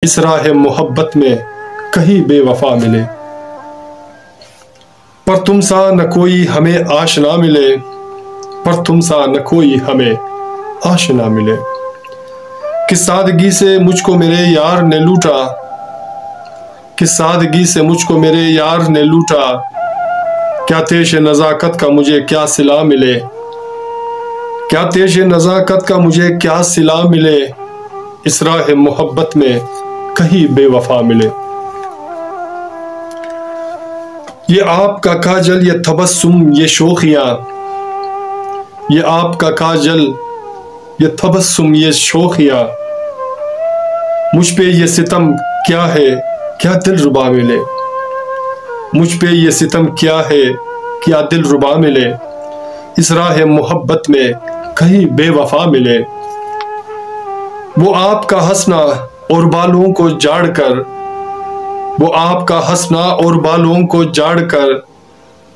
इस राह मोहब्बत में कहीं बेवफा मिले, पर तुम सा न कोई हमें आशना मिले, पर तुम सा न कोई हमें आशना मिले। किस सादगी से मुझको मेरे यार ने लूटा, किस सादगी से मुझको मेरे यार ने लूटा, क्या तेश नज़ाकत का मुझे क्या सिला मिले, क्या तेश नज़ाकत का मुझे क्या सिला मिले। इस राह मोहब्बत में कहीं बेवफा मिले। ये आपका काजल, ये तबस्सुम, ये शोखियां, ये आपका काजल, ये तबस्सुम, ये शोखियां, मुझ पे ये सितम क्या है, क्या दिलरुबा मिले, मुझ पे ये सितम क्या है, क्या दिलरुबा मिले। इस राह मोहब्बत में कहीं बेवफा मिले। वो आपका हंसना और बालों को जाड़ कर, वो आपका हंसना और बालों को जाड़ कर,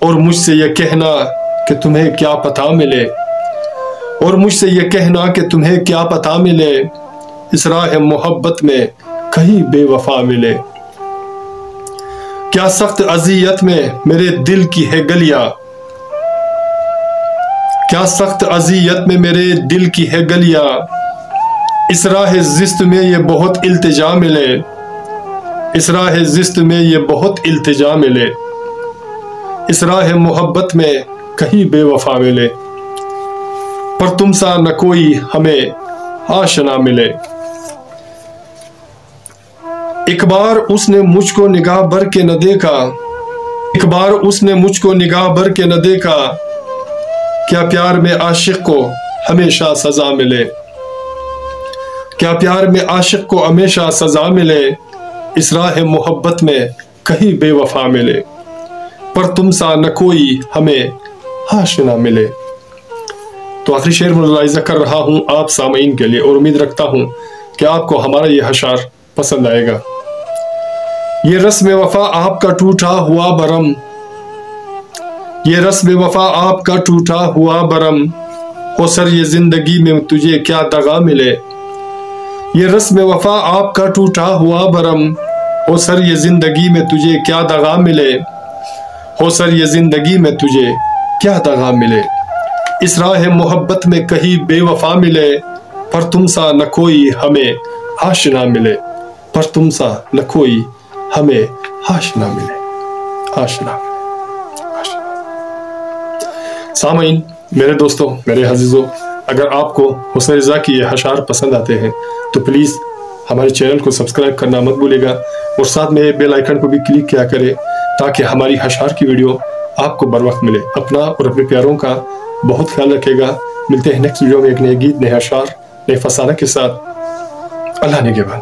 और मुझसे ये कहना कि तुम्हें क्या पता मिले, और मुझसे ये कहना कि तुम्हें क्या पता मिले। इस राह मोहब्बत में कहीं बेवफा मिले। क्या सख्त अजियत में मेरे दिल की है गलियां, क्या सख्त अजियत में मेरे दिल की है गलियां। इस राह जिस्त में ये बहुत इल्तिजा मिले, इस राह जिस्त में ये बहुत इल्तिजा मिले। इस राह मोहब्बत में कहीं बेवफा मिले, पर तुम सा न कोई हमें आशना मिले। एक बार उसने मुझको निगाह भर के न देखा, एक बार उसने मुझको निगाह भर के न देखा, क्या प्यार में आशिक को हमेशा सजा मिले, क्या प्यार में आशिक को हमेशा सजा मिले। इस राह मोहब्बत में कहीं बेवफा मिले, पर तुम सा न कोई हमें आशना मिले। तो आखिरी शेर मुलाहिजा कर रहा हूं आप सामीन के लिए, और उम्मीद रखता हूं कि आपको हमारा ये अशार पसंद आएगा। ये रस्म वफा आपका टूटा हुआ बरम, ये रस्म वफा आपका टूटा हुआ बरम, हो सर ये जिंदगी में तुझे क्या दगा मिले। ये रस्म वफा आपका टूटा हुआ बरम, हो सर ये जिंदगी में तुझे क्या दगा मिले, हो सर ये जिंदगी में तुझे क्या दगा मिले। इस राह मोहब्बत में कहीं बेवफा मिले, पर तुम सा न कोई हमें आशना मिले, पर तुम सा न कोई हमें आशना मिले, आशना मिले। सामीन, मेरे दोस्तों, मेरे अजीजों, अगर आपको हुस्न रिज़ा की ये अशार पसंद आते हैं तो प्लीज़ हमारे चैनल को सब्सक्राइब करना मत भूलिएगा, और साथ में बेल आइकन को भी क्लिक किया करें ताकि हमारी अशार की वीडियो आपको बर वक्त मिले। अपना और अपने प्यारों का बहुत ख्याल रखेगा। मिलते हैं नेक्स्ट वीडियो में एक नए गीत, नए अशार, नए फसाना के साथ। अल्लाह ने के बाद।